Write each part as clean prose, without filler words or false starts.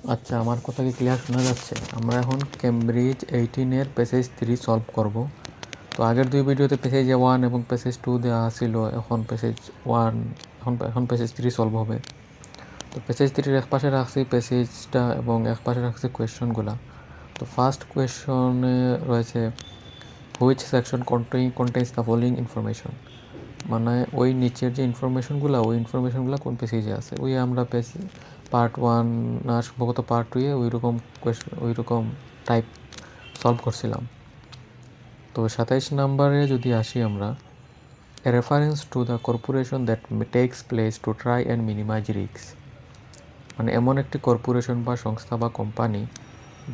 আচ্ছা, আমার কথা কি ক্লিয়ার শোনা যাচ্ছে? আমরা এখন কেমব্রিজ 18 এর প্যাসেজ 3 সলভ করব। তো আগের দুই ভিডিওতে প্যাসেজ 1 এবং প্যাসেজ 2 দেওয়া ছিল। এখন প্যাসেজ 1, এখন প্যাসেজ 3 সলভ হবে। তো প্যাসেজ 3 এক পাশে রাখছি প্যাসেজটা এবং এক পাশে রাখছি কোয়েশ্চনগুলা। তো ফার্স্ট কোয়েশ্চনে রয়েছে which section contains the following information, মানে ওই নিচের যে ইনফরমেশনগুলো কোন পেজে আছে। ওই আমরা পার্ট 1 না সম্ভবত পার্ট 2 এ ওই রকম টাইপ সলভ করছিলাম। তো 27 নম্বরে যদি আসি আমরা, a reference to the corporation that takes place to try and minimize risk, মানে এমন একটি কর্পোরেশন বা সংস্থা বা কোম্পানি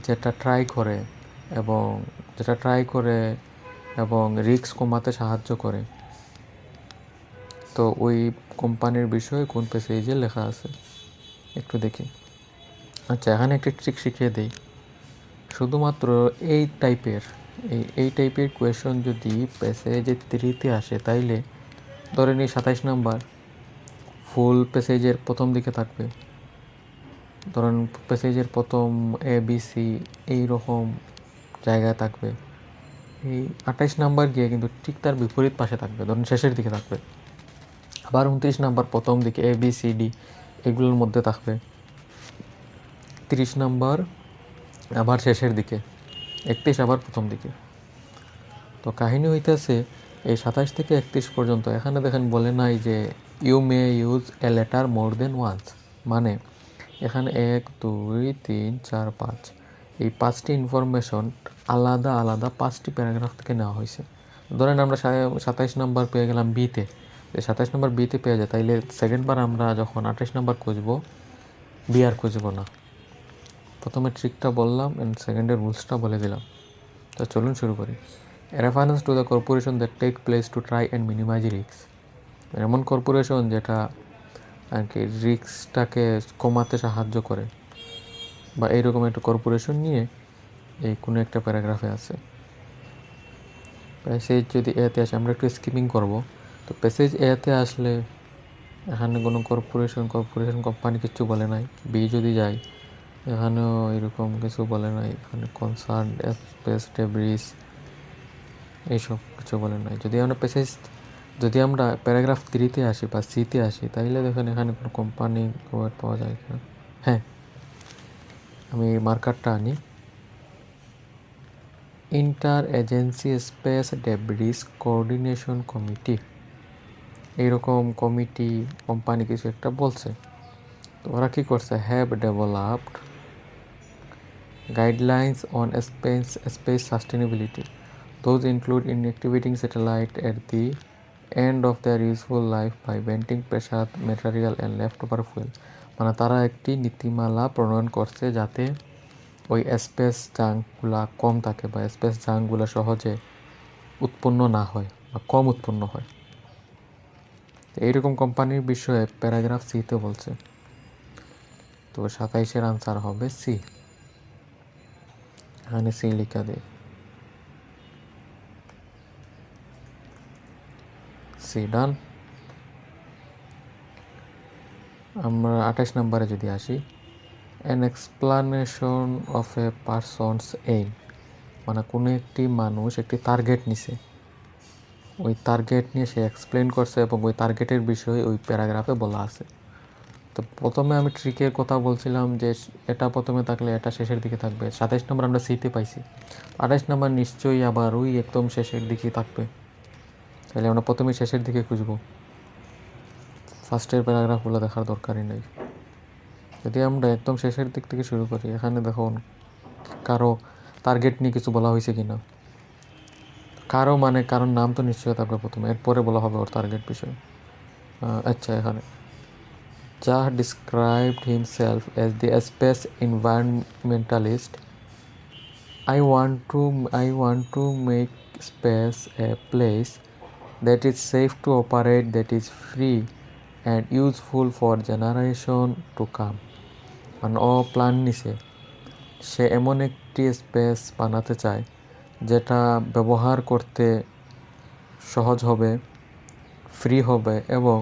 যেটা ট্রাই করে এবং রিস্ক কমাতে সাহায্য করে। তো ওই কোম্পানির বিষয়ে কোন পেজে লেখা আছে একটু দেখি। আচ্ছা, এখানে একটি ট্রিক শিখিয়ে দিই। শুধুমাত্র এই টাইপের কোয়েশন যদি প্যাসেজে 3-তে আসে, তাইলে ধরে নিই 27 নাম্বার ফুল প্যাসেজের প্রথম দিকে থাকবে। ধরেন প্যাসেজের প্রথম ABC এইরকম জায়গায় থাকবে। এই 28 নাম্বার গিয়ে কিন্তু ঠিক তার বিপরীত পাশে থাকবে, ধরেন শেষের দিকে থাকবে। আবার 29 নাম্বার প্রথম দিকে ABCD এগুলোর মধ্যে থাকবে। 30 নাম্বার আবার শেষের দিকে, 31 আবার প্রথম দিকে। তো কাহিনী হইতেছে এই 27 থেকে 31 পর্যন্ত। এখানে দেখেন বলে নাই যে you may use a letter more than once, মানে এখানে 1 2 3 4 5 এই 5টি ইনফরমেশন আলাদা আলাদা 5টি প্যারাগ্রাফ থেকে নেওয়া হয়েছে। ধরেন আমরা 27 নাম্বার পেয়ে গেলাম বিতে, 27 নাম্বার বিতে পেয়ে যায়, তাইলে সেকেন্ডবার আমরা যখন 28 নাম্বার খুঁজবো, বি আর খুঁজবো না। প্রথমে ট্রিকটা বললাম অ্যান্ড সেকেন্ডের রুলসটা বলে দিলাম। তো চলুন শুরু করি। Reference to the corporation that take place to try and minimize risk, এমন কর্পোরেশন যেটা আর কি রিস্কটাকে কমাতে সাহায্য করে, বা এইরকম একটা কর্পোরেশন নিয়ে এই কোনো একটা প্যারাগ্রাফে আছে। প্যাসেজ যদি এতে আসে, আমরা একটু স্কিপিং করব। তো প্যাসেজ এতে আসলে এখানে কোনো কর্পোরেশন কোম্পানি কিছু বলে নাই। বি যদি যাই, এখানেও এরকম কিছু বলে নাই। এখানে কনসার্ন স্পেস ডেব্রিস এইসব কিছু বলে নাই। যদি আমরা প্যারাগ্রাফ 3-তে আসি বা সিতে আসি, তাইলে দেখেন এখানে কোনো কোম্পানি ওয়ার্ড পাওয়া যায় কিনা। হ্যাঁ, আমি মার্কারটা আনি। Inter agency space debris coordination committee, এইরকম কোম্পানি কিছু একটা বলছে। তো ওরা কী করছে, have developed guidelines on space sustainability, those include inactivating satellite at the end of their useful life by venting pressure material and leftover fuel, মানে তারা একটি নীতিমালা প্রণয়ন করছে যাতে ওই স্পেস জাঙ্কগুলা কম থাকে বা স্পেস জাঙ্কগুলো সহজে উৎপন্ন না হয় বা কম উৎপন্ন হয়। এইরকম কোম্পানির বিষয়ে প্যারাগ্রাফ সিতে বলছে। তো 27-এর আনসার হবে সি। এখানে সি লিখা দেয়, সি ডান। আমরা 28 নম্বরে যদি আসি, an explanation of A persons aim, মানে কোনো একটি মানুষ একটি টার্গেট নিছে, ওই টার্গেট নিয়ে সে এক্সপ্লেন করছে এবং ওই টার্গেটের বিষয়ে ওই প্যারাগ্রাফে বলা আছে। তো প্রথমে আমি ট্রিকের কথা বলছিলাম যে এটা প্রথমে থাকলে এটা শেষের দিকে থাকবে। 27 নম্বর আমরা সিতে পাইছি, 28 নম্বর নিশ্চয়ই আবার ওই একদম শেষের দিকেই থাকবে। তাহলে আমরা প্রথমে শেষের দিকে খুঁজবো, ফার্স্টের প্যারাগ্রাফগুলো দেখার দরকারই নেই। যদি আমরা একদম শেষের দিক থেকে শুরু করি, এখানে দেখুন কারো টার্গেট নিয়ে কিছু বলা হয়েছে কি না। কারোর নাম তো নিশ্চয়ই থাকবে প্রথমে, এরপরে বলা হবে ওর টার্গেট বিষয়ে। আচ্ছা, এখানে যা described himself as the space environmentalist. I want to make space a place that is safe to operate, that is free and useful for generation to come. মানে ও প্ল্যান নিছে, সে এমন একটি স্পেস বানাতে চায় যেটা ব্যবহার করতে সহজ হবে, ফ্রি হবে এবং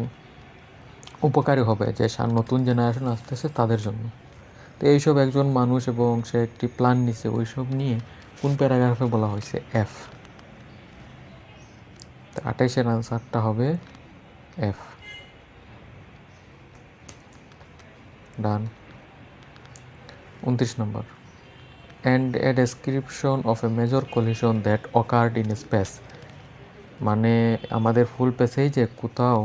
উপকারী হবে যে নতুন জেনারেশন আসতেছে তাদের জন্য। তো এইসব একজন মানুষ এবং সে একটি প্ল্যান নিছে, ওইসব নিয়ে কোন প্যারাগ্রাফে বলা হয়েছে? এফ। তো 28-এর আনসারটা হবে F. Done. 29 number, and a description of a major collision that occurred in space. মানে আমাদের ফুল প্যাসেজে কোথাও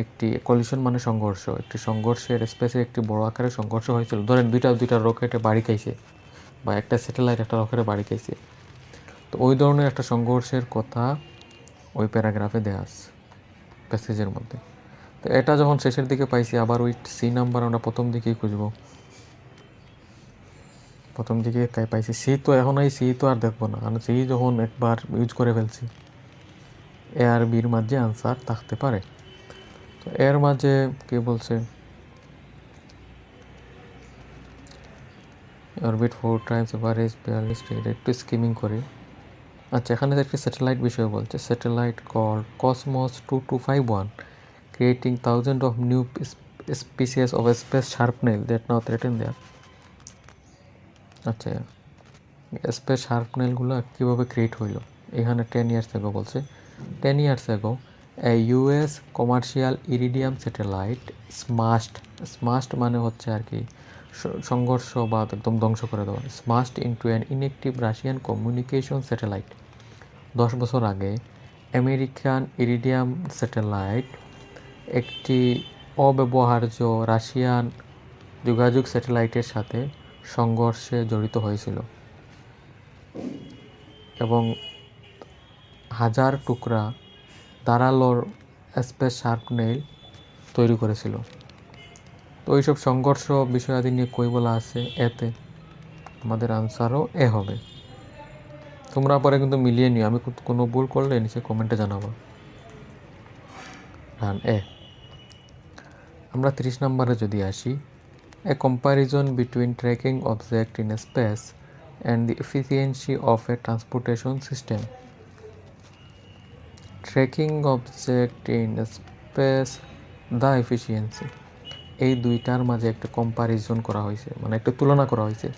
একটি কলিশন মানে সংঘর্ষ, একটি সংঘর্ষের স্পেসে একটি বড় আকারের সংঘর্ষ হয়েছিল। ধরেন দুইটা রকেটে বাড়ি খাইছে, বা একটা স্যাটেলাইট একটা রকেটে বাড়ি খাইছে। তো ওই ধরনের একটা সংঘর্ষের কথা ওই প্যারাগ্রাফে দেওয়া আছে প্যাসেজের মধ্যে। তো এটা যখন শেষের দিকে পাইছি, আবার ওই সি নাম্বার আমরা প্রথম দিকেই খুঁজবো। প্রথম দিকে পাইছি সি, তো এখন এই সি তো আর দেখবো না, কারণ সি যখন একবার ইউজ করে ফেলছি। এ আর বির মাঝে আনসার থাকতে পারে। তো এর মাঝে কি বলছে? Orbit 4 times average 42 degree. একটু স্কিমিং করি। আচ্ছা, এখানে একটি স্যাটেলাইট বিষয় বলছে। Satellite call Cosmos 2251 creating thousand of new species of space shrapnel that now threaten there. আচ্ছা, স্পেস শার্পনেলগুলো কীভাবে ক্রিয়েট হইল? এখানে 10 ইয়ার্স এগো বলছে। 10 years ago a US commercial iridium satellite স্মাশড মানে হচ্ছে আর কি সংঘর্ষ বা একদম ধ্বংস করে দেওয়া। Smashed into an inactive Russian communication satellite. 10 বছর আগে আমেরিকান ইরিডিয়াম স্যাটেলাইট একটি অব্যবহার্য রাশিয়ান যোগাযোগ স্যাটেলাইটের সাথে সংঘর্ষে জড়িত হয়েছিল এবং হাজার টুকরা ধারালোর স্পেস শার্পনেল তৈরি করেছিল। তো ওইসব সংঘর্ষ বিষয়াদি নিয়ে কই বলা আছে? এতে। আমাদের আনসারও এ হবে। তোমরা পরে কিন্তু মিলিয়ে নিও, আমি কোনো ভুল করলে নিচে কমেন্টে জানাবো। ডান, এ। আমরা 30 নম্বরে যদি আসি, এ comparison between tracking object in space and the efficiency of A transportation system. Tracking object in space, the efficiency, এই দুইটার মাঝে একটা কম্প্যারিজন করা হয়েছে, মানে একটা তুলনা করা হয়েছে।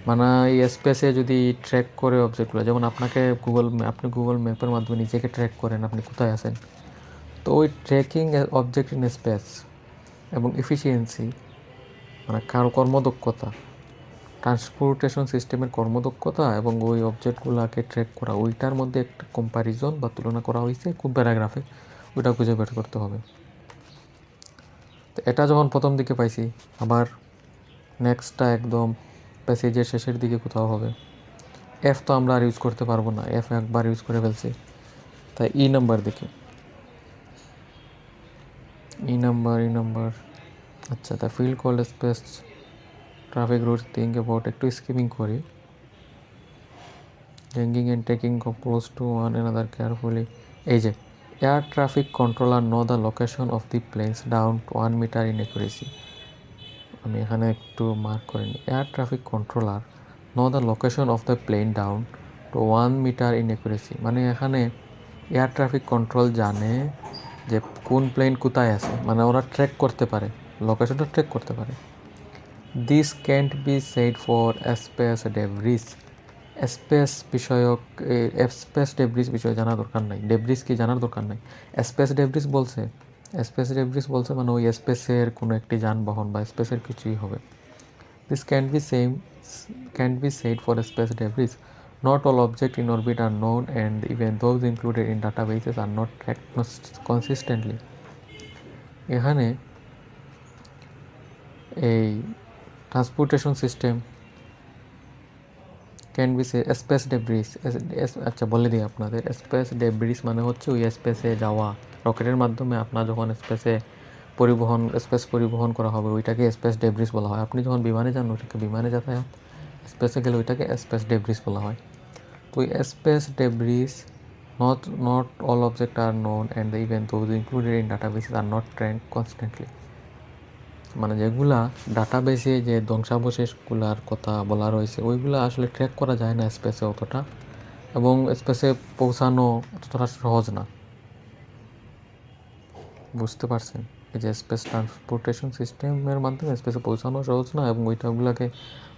মানে এই স্পেসে যদি ট্র্যাক করে অবজেক্টগুলো, যেমন আপনি গুগল ম্যাপের মাধ্যমে নিজেকে ট্র্যাক করেন আপনি কোথায় আছেন। তো ওই ট্র্যাকিং অবজেক্ট ইন স্পেস এবং এফিসিয়েন্সি মানে কর্মদক্ষতা, ট্রান্সপোর্টেশন সিস্টেমের কর্মদক্ষতা এবং ওই অবজেক্টগুলোকে ট্র্যাক করা, ওইটার মধ্যে একটা কম্প্যারিজন বা তুলনা করা হয়েছে কোন প্যারাগ্রাফে, ওইটা খুঁজে বের করতে হবে। তো এটা যখন প্রথম দিকে পাইছি, আবার নেক্সটটা একদম প্যাসেজের শেষের দিকে কোথাও হবে। এফ তো আমরা আর ইউজ করতে পারবো না, এফ একবার ইউজ করে ফেলছি। তাই ই নাম্বার দেখি। ই নাম্বার আচ্ছা, the field called space traffic routes think about, একটু স্কিমিং করি। Hanging and taking close to one another carefully. এই যে air traffic controller know the location of the planes down to 1 metre in accuracy. আমি এখানে একটু mark করে নিই। Air traffic controller know the location of the plane down to 1 metre in accuracy. মানে এখানে air traffic control জানে যে কোন প্লেন কোথায় আছে, মানে ওরা ট্র্যাক করতে পারে, লোকেশনটা ট্র্যাক করতে পারে। This can't B shed for space debris. Space বিষয়ক স্পেস ডেব্রিস বিষয়ে জানা দরকার নাই, ডেব্রিস কি জানার দরকার নাই। স্পেস ডেব্রিস বলছে মানে ওই স্পেসের কোনো একটি যানবাহন বা স্পেসের কিছুই হবে। This can't B shed for space debris. Not all objects in orbit are known, and even those included in databases are not tracked consistently. এখানে এই transportation system can be say space debris. আচ্ছা, বলে দিই আপনাদের, space debris মানে হচ্ছে ওই স্পেসে যাওয়া, রকেটের মাধ্যমে আপনার যখন স্পেস পরিবহন করা হবে ওইটাকে স্পেস ডেব্রিস বলা হয়। আপনি যখন বিমানে যান ওইটাকে বিমানে যাতায়াত, স্পেসে গেলে ওইটাকে স্পেস ডেব্রিস বলা হয়। তো space debris, not all objects are known, and even those included in databases are not tracked constantly. মানে যেগুলা ডাটাবেসে যে ধ্বংসাবশেষগুলার কথা বলা রয়েছে ওইগুলা আসলে ট্র্যাক করা যায় না স্পেসে অতটা, এবং স্পেসে পৌঁছানো অতটা সহজ না। বুঝতে পারছেন? এই যে স্পেস ট্রান্সপোর্টেশন সিস্টেমের মাধ্যমে স্পেসে পৌঁছানো সহজ না, এবং ওইগুলোকে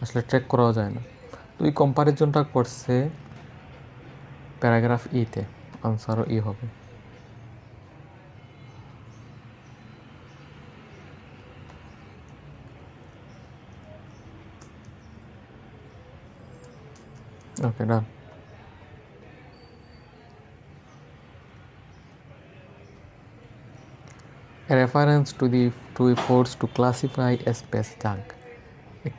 আসলে ট্র্যাক করাও যায় না। তো এই কম্পারিজনটা করছে প্যারাগ্রাফ ইতে, আনসারও ই হবে। ওকে, ডান। A reference to a force to classify a space junk.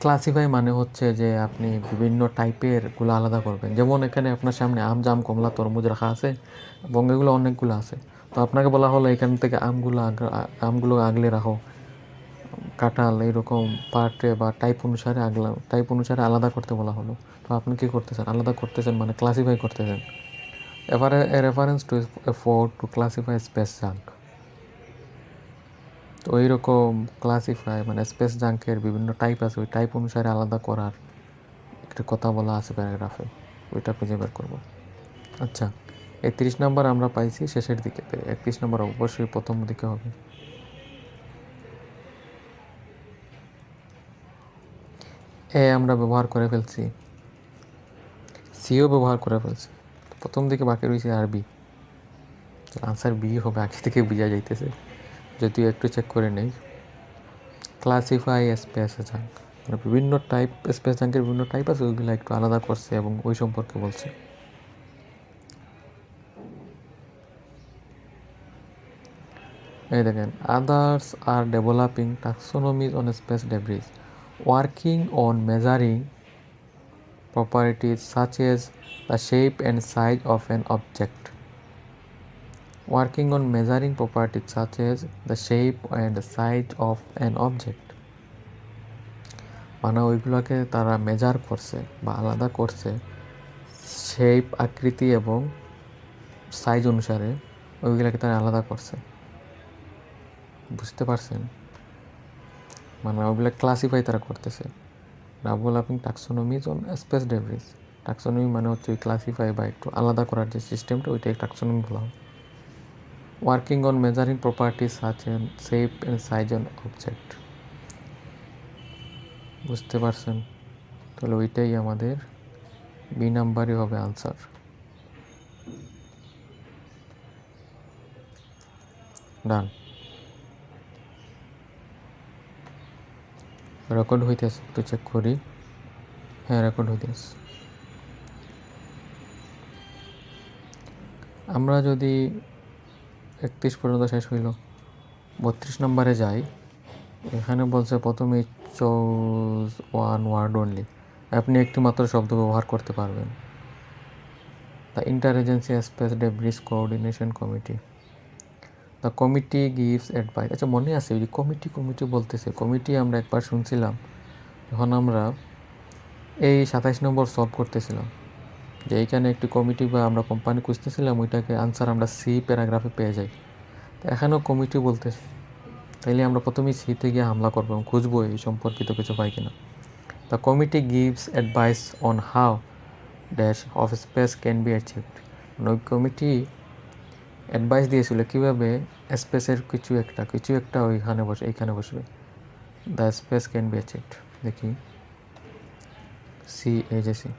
Classify মানে হচ্ছে যে আপনি বিভিন্ন টাইপের গুলো আলাদা করবেন। যেমন এখানে আপনার সামনে আম, জাম, কমলা, তরমুজ রাখা আছে এবং এগুলো অনেকগুলো আছে। তো আপনাকে বলা হলো এখান থেকে আমগুলো আগলে রাখো, কাঁঠাল এইরকম পার্টে বা টাইপ অনুসারে আলাদা করতে বলা হলো। তো আপনি কী করতেছেন? আলাদা করতেছেন, মানে ক্লাসিফাই করতেছেন। এবারে a reference to to classify space junk. তো এইরকম ক্লাসিফাই মানে স্পেস জাঙ্কের বিভিন্ন টাইপ আছে, ওই টাইপ অনুসারে আলাদা করার একটা কথা বলা আছে প্যারাগ্রাফে, ওইটা খুঁজে বের করবো। আচ্ছা, 31 নম্বর আমরা পাইছি শেষের দিকে, 31 নম্বর অবশ্যই প্রথম দিকে হবে। এ আমরা ব্যবহার করে ফেলছি, সিও ব্যবহার করে ফেলছি, প্রথম দিকে বাকি রয়েছে আর বি। আনসার বি হবে, আগে থেকে বোঝা যাইতেছে, যদিও একটু চেক করে নেই। ক্লাসিফাই স্পেস জাঙ্ক, মানে বিভিন্ন টাইপ, স্পেস জাঙ্কের বিভিন্ন টাইপ আছে, ওইগুলো একটু আলাদা করছে এবং ওই সম্পর্কে বলছে। এই দেখেন, others are developing taxonomies on space debris, working on measuring properties such as the shape and size of an object. Working on measuring properties such as the shape and the size of an object. মানে ওইগুলোকে তারা measure করছে বা আলাদা করছে shape, আকৃতি এবং size অনুসারে, ওইগুলোকে তারা আলাদা করছে। বুঝতে পারছেন? মানে ওইগুলো ক্লাসিফাই তারা করতেছে। Developing taxonomies on space debris, টাক্সোনমি মানে হচ্ছে ওই ক্লাসিফাই বা একটু আলাদা করার যে সিস্টেমটা, ওইটাই টাক্সোনমি বলা হয়। Working on measuring properties such and shape and size on object. বুঝতে পারছেন? তাহলে ওইটাই আমাদের বি নাম্বারই হবে আনসার। ডান। রেকর্ড হইতেছে, একটু চেক করি। হ্যাঁ, রেকর্ড হইতেছে। আমরা যদি 31 পর্যন্ত শেষ হইল, 32 নম্বরে যাই। এখানে বলছে প্রথমে চুজ ওয়ান ওয়ার্ড অনলি, আপনি একটি মাত্র শব্দ ব্যবহার করতে পারবেন। The inter agency space debris coordination committee, the committee gives advice. আচ্ছা, মনে আছে ওই কমিটি বলতেছে, কমিটি আমরা একবার শুনছিলাম যখন আমরা এই 27 নম্বর সলভ করতেছিলাম, যে এইখানে একটি কমিটি বা আমরা কোম্পানি খুঁজতেছিলাম, ওইটাকে আনসার আমরা সি প্যারাগ্রাফে পেয়ে যাই। তো এখানেও কমিটি বলতেছে, তাইলে আমরা প্রথমেই সিতে গিয়ে হামলা করবো এবং খুঁজবো এই সম্পর্কিত কিছু পাই কিনা। The committee gives advice on how dash of speech can be achieved. ওই কমিটি অ্যাডভাইস দিয়েছিল কীভাবে স্পেসের কিছু একটা এইখানে বসবে। The space can be achieved, দেখি সি, এই যে C.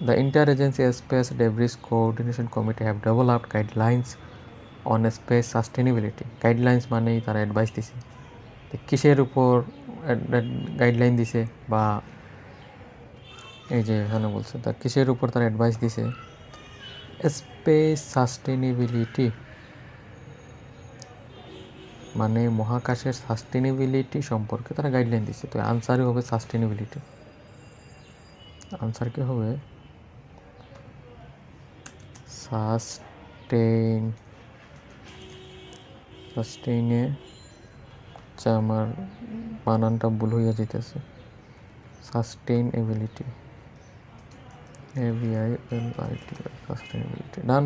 The Interagency Space Debris Coordination Committee have developed guidelines on space sustainability. Guidelines মানেই তারা অ্যাডভাইস দিছে, তো কিসের উপর গাইডলাইন দিছে বা এই যে এখানে বলছে তা কিসের উপর তারা অ্যাডভাইস দিছে? স্পেস সাস্টেনেবিলিটি, মানে মহাকাশের সাস্টেনেবিলিটি সম্পর্কে তারা গাইডলাইন দিছে। তো আনসারই হবে সাস্টেনেবিলিটি। আনসার কি হবে? সাস্টেইনে, আচ্ছা আমার বানানটা ভুল হইয়া যেতেছে, sustainability, AVILITY, sustainability. Done.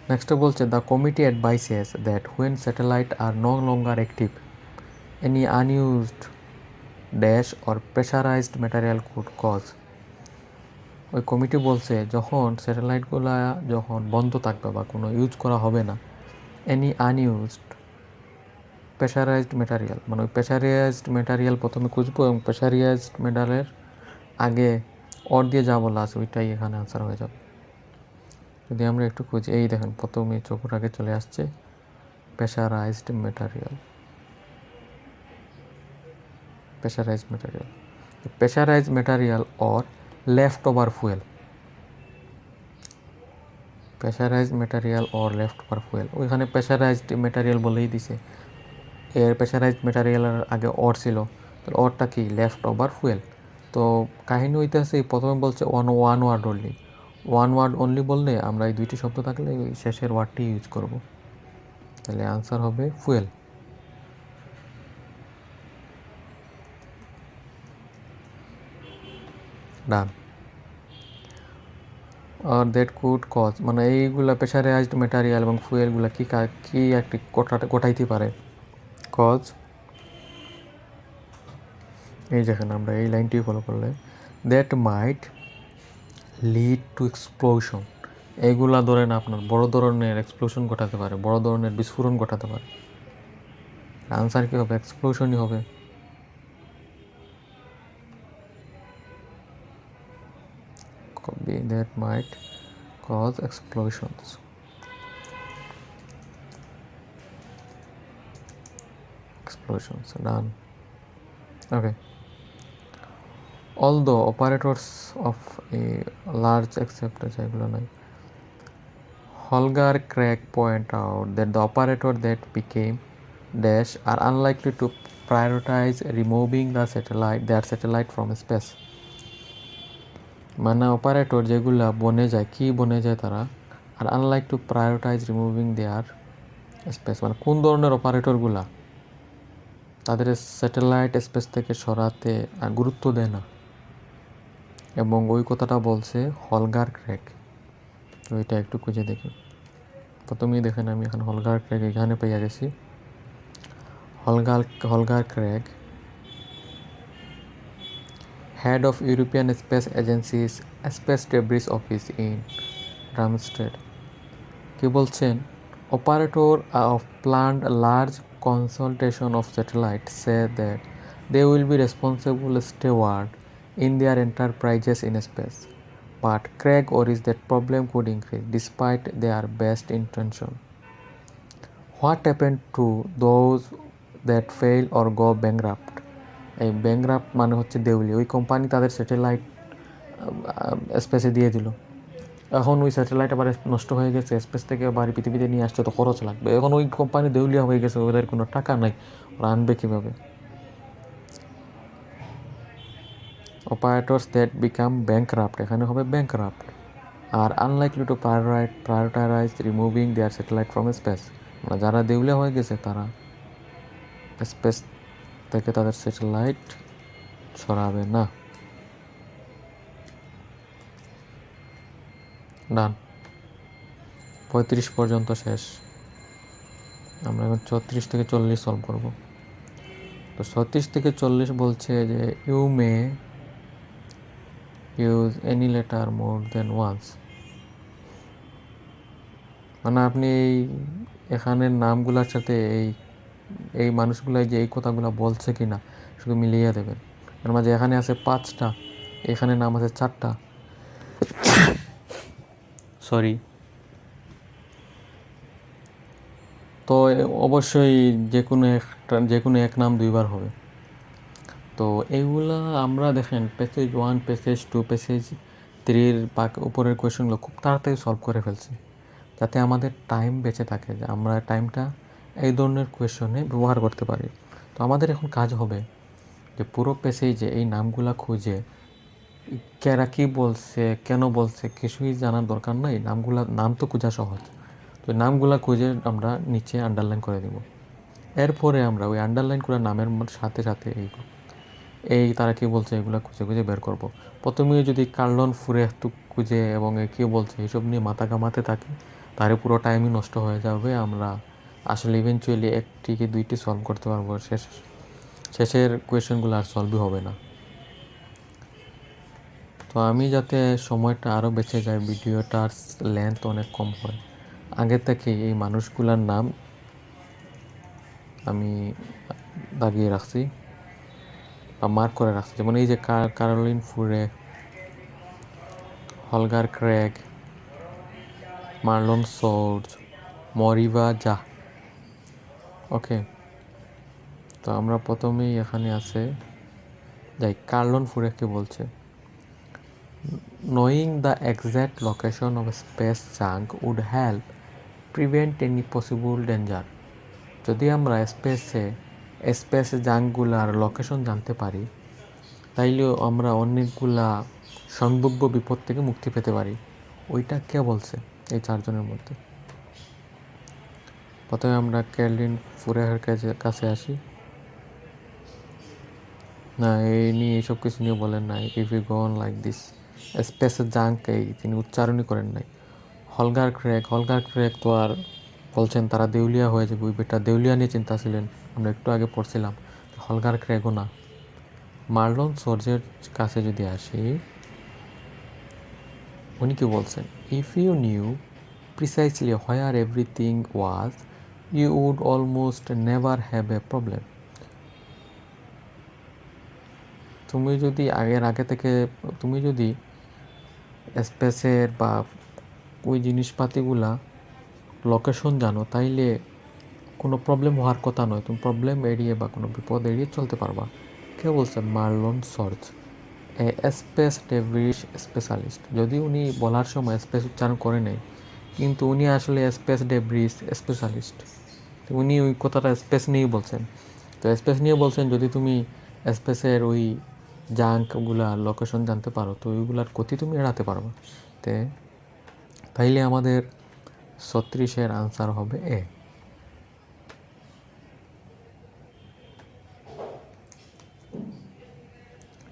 Next বলছে the committee advises that when satellite are no longer active any unused dash or pressurized material could cause ওই কমিটি বলছে যখন স্যাটেলাইটগুলা যখন বন্ধ থাকবে বা কোনো ইউজ করা হবে না, এনি আনইউজড প্রেশারাইজড ম্যাটেরিয়াল, মানে ওই প্রেশারাইজড ম্যাটেরিয়াল প্রথমে খুঁজবো এবং প্রেশারাইজড মেটালের আগে অর দিয়ে যা বলা আছে ওইটাই এখানে আনসার হয়ে যাবে। যদি আমরা একটু খুঁজি, এই দেখেন প্রথমে চোখের আগে চলে আসছে pressurised material. Pressurised material, pressurised material or left over fuel. Pressurised material or left over fuel, ওইখানে প্রেশারাইজড ম্যাটেরিয়াল বলেই দিছে, এর প্রেশারাইজড ম্যাটেরিয়ালের আগে অর ছিল, তাহলে অরটা কি লেফট ওভার ফুয়েল। তো কাহিনী হইতেছে প্রথমে বলছে one word only, one word only বললে আমরা এই দুইটি শব্দ থাকলে ওই শেষের ওয়ার্ডটি ইউজ করব, তাহলে আনসার হবে ফুয়েল। ডান। আর দ্যাট কুড কজ, মানে এইগুলা প্রেশারাইজড ম্যাটেরিয়াল এবং ফুয়েলগুলা কি একটি ঘটাইতে পারে কজ। এই দেখেন আমরা এই লাইনটি ফলো করলে that might lead to explosion, এইগুলা ধরেন আপনার বড় ধরনের এক্সপ্লোশন ঘটাতে পারে, বড় ধরনের বিস্ফোরণ ঘটাতে পারে। আনসার কী হবে? এক্সপ্লোশনই হবে। That might cause explosions. Explosions, done. Okay. Although operators of a large acceptor Holger Craig point out that the operator that became dash are unlikely to prioritize removing their satellite from space. মানে operator যেগুলা বনে যায়, কি বনে যায় তারা, আর unlike two prioritize removing দেয়ার space, মানে কোন ধরনের অপারেটরগুলা তাদের স্যাটেলাইট স্পেস থেকে সরাতে গুরুত্ব দেয় না, এবং ওই কথাটা বলছে হলগার ক্র্যাগ। তো এটা একটু খুঁজে দেখি। প্রথমেই দেখেন আমি এখন হলগার ক্র্যাগ এখানে পেয়ে গেছি। Holger Krag, head of European space agency's space debris office in Darmstadt, কি বলছেন, operator of planned large consultation of satellites say that they will be responsible steward in their enterprises in space, but Craig worries that problem could increase despite their best intention. What happened to those that fail or go bankrupt? এই ব্যাংকরাপ্ট মানে হচ্ছে দেউলি, ওই company তাদের satellite স্পেসে দিয়ে দিল, এখন ওই স্যাটেলাইট আবার নষ্ট হয়ে গেছে, স্পেস থেকে বাড়ি পৃথিবীতে নিয়ে আসতে তো খরচ লাগবে, এখন ওই কোম্পানি দেউলিয়া হয়ে গেছে, ওদের কোনো টাকা নাই, ওরা আনবে কীভাবে? অপারেটরস দ্যাট বিকাম ব্যাংকরাপ্ট, এখানে হবে ব্যাংকরাপ্ট, আর unlikely to prioritize removing their satellite from space, মানে যারা দেউলিয়া হয়ে গেছে তারা স্পেস থেকে তাদের স্যাটেলাইট সরাবে না। ডান। 35 পর্যন্ত শেষ। আমরা এখন 34 থেকে 40 সলভ করব। তো 36 থেকে 40 বলছে যে you may use any letter more than once, মানে আপনি এখানের নামগুলোর সাথে এই মানুষগুলাই যে এই কথাগুলো বলছে কি না শুধু মিলিয়ে দেবেন। এর মাঝে এখানে আছে 5টা, এখানে নাম আছে 4টা, সরি। তো অবশ্যই যে কোনো এক নাম দুইবার হবে। তো এইগুলা আমরা দেখেন পেসেজ 1, পেসেজ 2, পেসেজ 3-র উপরের কোয়েশনগুলো খুব তাড়াতাড়ি সলভ করে ফেলছি, যাতে আমাদের টাইম বেঁচে থাকে, যে আমরা টাইমটা এই ধরনের কোয়েশনে ব্যবহার করতে পারি। তো আমাদের এখন কাজ হবে যে পুরো পেসেজে এই নামগুলা খুঁজে কেরা কী বলছে, কেন বলছে, কিছুই জানার দরকার নাই, নাম তো খোঁজা সহজ। তো নামগুলা খুঁজে আমরা নিচে আন্ডারলাইন করে দেব। এরপরে আমরা ওই আন্ডারলাইন করা নামের সাথে সাথে তারা কী বলছে এগুলো খুঁজে খুঁজে বের করব। প্রথমে যদি কার্লন ফুরেহতু খুঁজে এবং কী বলছে এইসব নিয়ে মাথা ঘামাতে থাকি, তাহলে পুরো টাইমই নষ্ট হয়ে যাবে, আমরা আসলে ইভেনচুয়ালি 1টি কি 2টি সলভ করতে পারবো, শেষের কোয়েশনগুলো আর সলভই হবে না। তো আমি যাতে সময়টা আরও বেঁচে যায়, ভিডিওটার লেন্থ অনেক কম হয়, আগে থেকে এই মানুষগুলোর নাম আমি দাগিয়ে রাখছি বা মার্ক করে রাখছি। যেমন এই যে কারোলিন ফুরে, হলগার ক্রেগ, মার্লন সোর্জ, মরিভা জাহ। ওকে, তো আমরা প্রথমেই এখানে আছে যাই, কার্লন ফুরেকে বলছে knowing the exact location of a space junk would help prevent any possible danger. যদি আমরা স্পেস জাঙ্কগুলার লোকেশন জানতে পারি, তাইলেও আমরা অনেকগুলা সম্ভাব্য বিপদ থেকে মুক্তি পেতে পারি। ওইটা কে বলছে এই চারজনের মধ্যে? প্রথমে আমরা কার্লিন ফুরের কাছে আসি। না, এই নিয়ে এইসব কিছু নিয়ে বলেন নাই। If you go on like this, স্পেসের জাঙ্ক তিনি উচ্চারণই করেন নাই। হলগার ক্রেগ তো আর বলছেন তারা দেউলিয়া হয়ে যাবে, ওই বেটা দেউলিয়া নিয়ে চিন্তা ছিলেন, আমরা একটু আগে পড়ছিলাম। হলগার ক্রেগও না। মার্লন সোর্জের কাছে যদি আসি, উনি কি বলছেন? If you knew precisely where everything was, you would almost never have a problem. তুমি যদি স্পেসের বা ওই জিনিসপাতিগুলা লোকেশন জানো, তাইলে কোনো প্রবলেম হওয়ার কথা নয়, তুমি প্রবলেম এড়িয়ে বা কোনো বিপদ এড়িয়ে চলতে পারবা। কে বলছে? মার্লন সোর্জ, এ স্পেস ডেব্রিস স্পেশালিস্ট। যদি উনি বলার সময় স্পেস উচ্চারণ করে নেই, কিন্তু উনি আসলে স্পেস ডেব্রিস স্পেশালিস্ট। উনি ওই কথাটা স্পেস নিয়েই বলছেন। তো স্পেস নিয়ে বলছেন, যদি তুমি স্পেসের ওই জাঙ্কগুলা লোকেশন জানতে পারো, তো ওইগুলার ক্ষতি তুমি এড়াতে পারবে। তাইলে আমাদের 36-এর আনসার হবে এ।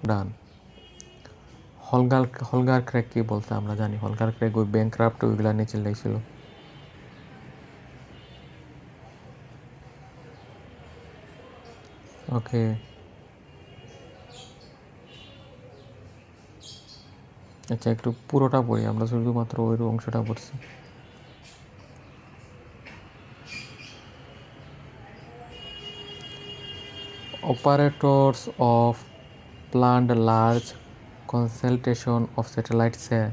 ডান। হলগার ক্রেগ কি বলতে আমরা জানি। হলগার ক্রেগ ওই ব্যাংক্রাফট ওইগুলা নিয়ে চিল্লাইছিল। ওকে, আচ্ছা একটু পুরোটা পড়ি, আমরা শুধুমাত্র ওই অংশটা পড়ছি। Operators of planned large constellation of satellites say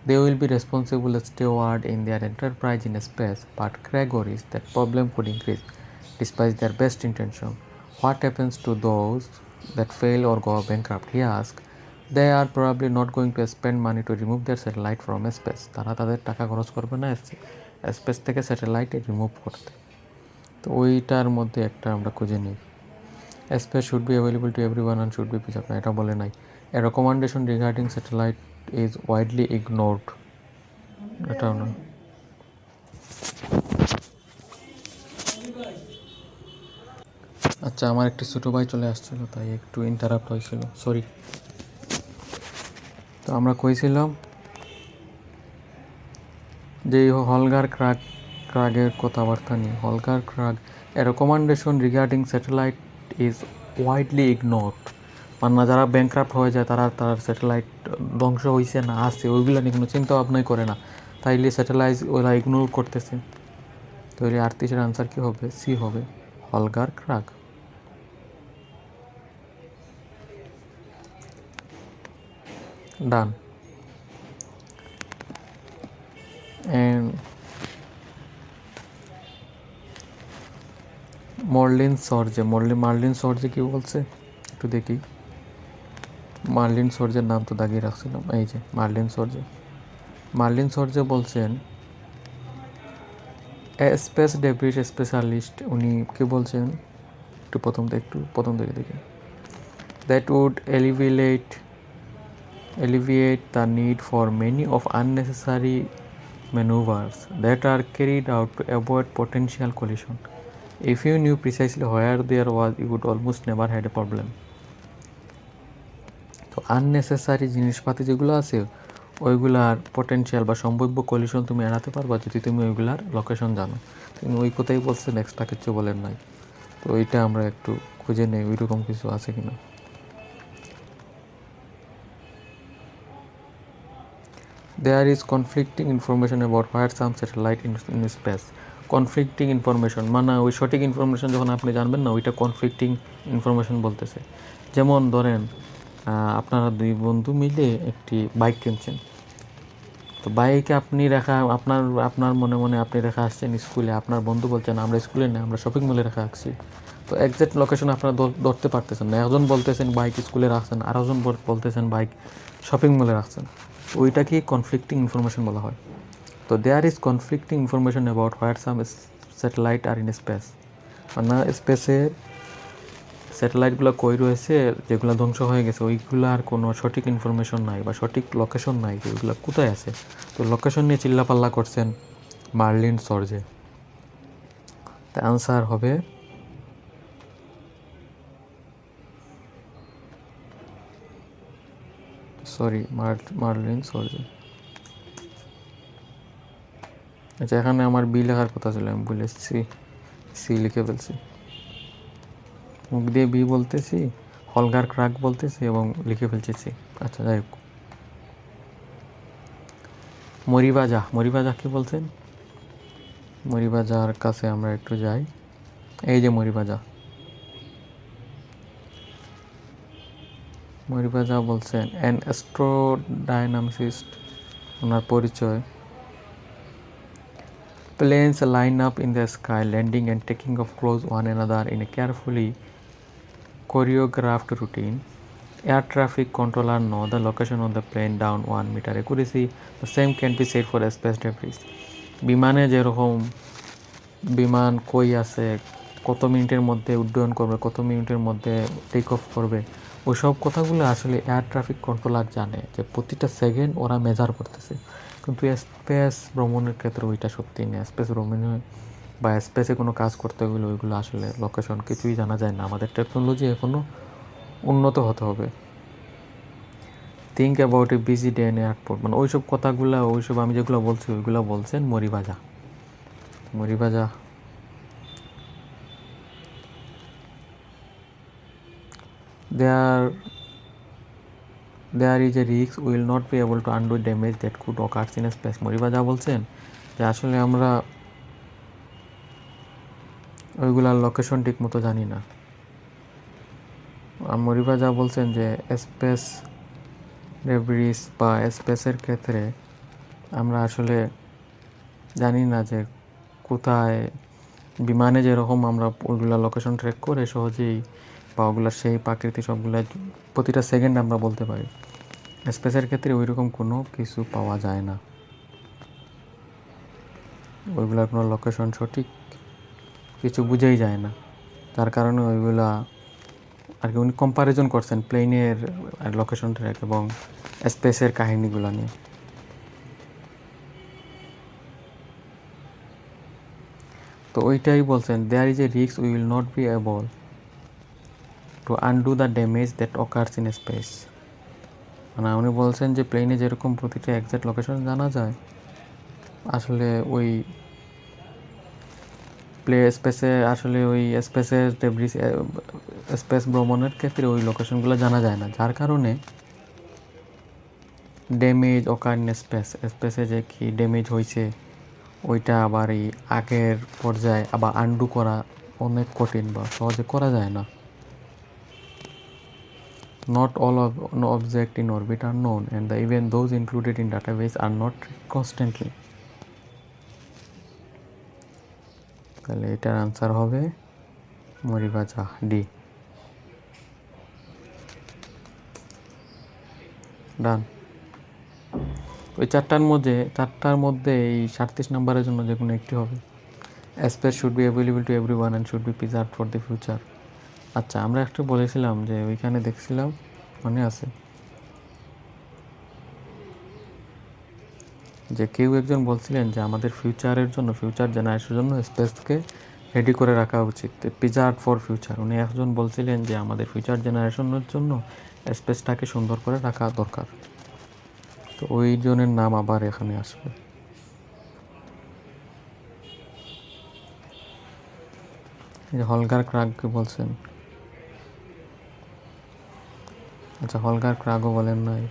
they will be responsible steward in their enterprise in space, but Craig worries that problem could increase despite their best intention. What happens to those that fail or go bankrupt? He asks. They are probably not going to spend money to remove their satellite from space. তারা তাদের টাকা খরচ করবে না space থেকে satellite remove করতে। তো ওইটার মধ্যে একটা আমরা খুঁজে নিই। Space should be available to everyone and should be piece of না, এটা বলে নাই। A recommendation regarding satellite is widely ignored, এটাও না। আচ্ছা, আমার একটি ছোটো ভাই চলে আসছিল, তাই একটু ইন্টারাপ্ট হয়েছিল, সরি। তো আমরা কইছিলাম যে হলগার ক্রাগের কথাবার্তা নিয়ে। Holger Krag, a recommendation regarding satellite is widely ignored. মানে যারা ব্যাংক্রাফ্ট হয়ে যায়, তারা তার স্যাটেলাইট ধ্বংস হয়েছে না আছে ওইগুলো নিয়ে কোনো চিন্তা ভাবনাই করে না, তাইলে স্যাটেলাইট ওরা ইগনোর করতেছে। তো এই 38-এর আনসার কী হবে? সি হবে, হলগার ক্রাগ। ডান। অ্যান্ড মার্লিন সর্জে কী বলছে একটু দেখি। মার্লিন সর্জের নাম তো দাগিয়ে রাখছিলাম, এই যে মার্লিন সর্জে বলছেন স্পেস ডেব্রিস স্পেশালিস্ট। উনি কি বলছেন একটু প্রথম থেকে দেখি। That would alleviate the need for many of unnecessary maneuvers that are carried out to avoid potential collision. If you knew precisely where there was, you would almost never had a problem. তো unnecessary জিনিসপাতি যেগুলো আছে, ওইগুলার potential বা সম্ভাব্য collision তুমি এড়াতে পারবা যদি তুমি ওইগুলার লোকেশন জানো। তুমি ওই কথাই বলছেন, এক্সট্রা কিছু বলেন নাই। তো ওইটা আমরা একটু খুঁজে নেই ওইরকম কিছু আছে কিনা। There is conflicting information about where some satellite in space. Conflicting information মানে ওই সঠিক ইনফরমেশন যখন আপনি জানবেন না, ওইটা কনফ্লিক্টিং ইনফরমেশন বলতেছে। যেমন ধরেন আপনারা দুই বন্ধু মিলে একটি বাইক কিনছেন, তো বাইকে আপনি রেখা আপনার আপনার মনে মনে আপনি রেখা আসছেন স্কুলে, আপনার বন্ধু বলছেন আমরা স্কুলে না আমরা শপিং মলে রেখা আসছি। তো একজ্যাক্ট লোকেশন আপনারা ধরতে পারতেছেন না, একজন বলতেছেন বাইক স্কুলে রাখছেন, আরেকজন বলতেছেন বাইক শপিং মলে রাখছেন। ওইটাকে কনফ্লিক্টিং ইনফরমেশন বলা হয়। তো there is conflicting information about where some satellite are in space, মানে স্পেসে স্যাটেলাইটগুলো কই রয়েছে যেগুলো ধ্বংস হয়ে গেছে ওইগুলার কোনো সঠিক ইনফরমেশন নাই বা সঠিক লোকেশন নাই যে ওইগুলো কোথায় আছে। তো লোকেশন নিয়ে চিল্লাপাল্লা করছেন মার্লিন সর্জে। তা অ্যান্সার হবে মার্লিন সর্জে। আচ্ছা, এখানে আমার বি লেখার কথা ছিল, আমি বলে সি লিখে ফেলছি। মুখ দিয়ে বি বলতেছি, হলগার ক্রাক বলতেছি এবং লিখে ফেলছি সি। আচ্ছা, যাই হোক। মরিবাজা কি বলছেন? মরিবাজার কাছে আমরা একটু যাই। এই যে মরিবাজা বলছেন অ্যান অ্যাস্ট্রোডাইনামিস্ট, ওনার পরিচয়। Planes line up in the sky, landing and taking off close one another in a carefully choreographed routine. Air traffic controller know the location of the plane down 1 meter accuracy. The same can be said for space debris. বিমানে যেরকম বিমান কই আছে, কত মিনিটের মধ্যে উড্ডয়ন করবে, কত মিনিটের মধ্যে টেক অফ করবে, ওই সব কথাগুলো আসলে এয়ার ট্রাফিক কন্ট্রোলার জানে, যে প্রতিটা সেকেন্ড ওরা মেজার করতেছে। কিন্তু স্পেস ভ্রমণের ক্ষেত্রে ওইটা সত্যি নেই। স্পেস ভ্রমণে বা স্পেসে কোনো কাজ করতে গেলে ওইগুলো আসলে লোকেশন কিছুই জানা যায় না। আমাদের টেকনোলজি এখনও উন্নত হতে হবে। Think about a busy day in airport, মানে ওইসব কথাগুলো, ওইসব আমি যেগুলো বলছি ওইগুলো বলছেন মরিবাজা। There is a risk we will not be able to undo damage that could occur in space. মরিবাজা বলছেন যে আসলে আমরা ওইগুলার লোকেশন ঠিক মতো জানি না। মরিবাজা বলছেন যে স্পেস ডেব্রিস বা স্পেসের ক্ষেত্রে আমরা আসলে জানি না যে কোথায়, বিমানে যেরকম আমরা ওইগুলা লোকেশন ট্র্যাক করে সহজেই বা ওগুলার সেই প্রাকৃতিক সবগুলা প্রতিটা সেকেন্ড আমরা বলতে পারি, স্পেসের ক্ষেত্রে ওইরকম কোনো কিছু পাওয়া যায় না, ওইগুলার কোনো লোকেশন সঠিক কিছু বুঝেই যায় না। যার কারণে ওইগুলা আর কি উনি কম্পারিজন করছেন প্লেনের লোকেশন ট্র্যাক এবং স্পেসের কাহিনীগুলো নিয়ে। তো ওইটাই বলছেন, there is a risk we will not be able to undo the damage that occurs in space. মানে উনি বলছেন যে প্লেনে যেরকম প্রতিটা এক্সাক্ট লোকেশন জানা যায়, আসলে ওই স্পেসে আসলে ওই স্পেসের ডেব্রিস স্পেস ভ্রমণের ক্ষেত্রে ওই লোকেশনগুলো জানা যায় না, যার কারণে ড্যামেজ অকার ইন স্পেসে যে কি ড্যামেজ হয়েছে ওইটা আবার এই আগের পর্যায়ে আবার আন্ডু করা অনেক কঠিন বা সহজে করা যায় না। Not all objects in orbit are known, and even those included in database are not constantly. তাহলে এটার আনসার হবে মরিবাজা, ডি। ডান। ওই চারটার মধ্যে এই 37 নম্বরের জন্য যে কোনো একটি হবে। Space should be available to everyone and should be preserved for the future. আচ্ছা, আমরা একটু বলেছিলাম যে ওইখানে দেখছিলাম, মনে আছে যে কেউ একজন বলছিলেন যে আমাদের ফিউচারের জন্য, ফিউচার জেনারেশনের জন্য স্পেসকে রেডি করে রাখা উচিত, প্রিজার্ভ ফর ফিউচার। উনি একজন বলছিলেন যে আমাদের ফিউচার জেনারেশনের জন্য স্পেসটাকে সুন্দর করে রাখা দরকার। তো ওই জনের নাম আবার এখানে আসবে। হলগার ক্রাগকে বলছেন। আচ্ছা, হলগার ক্রাগও বলেন নাই।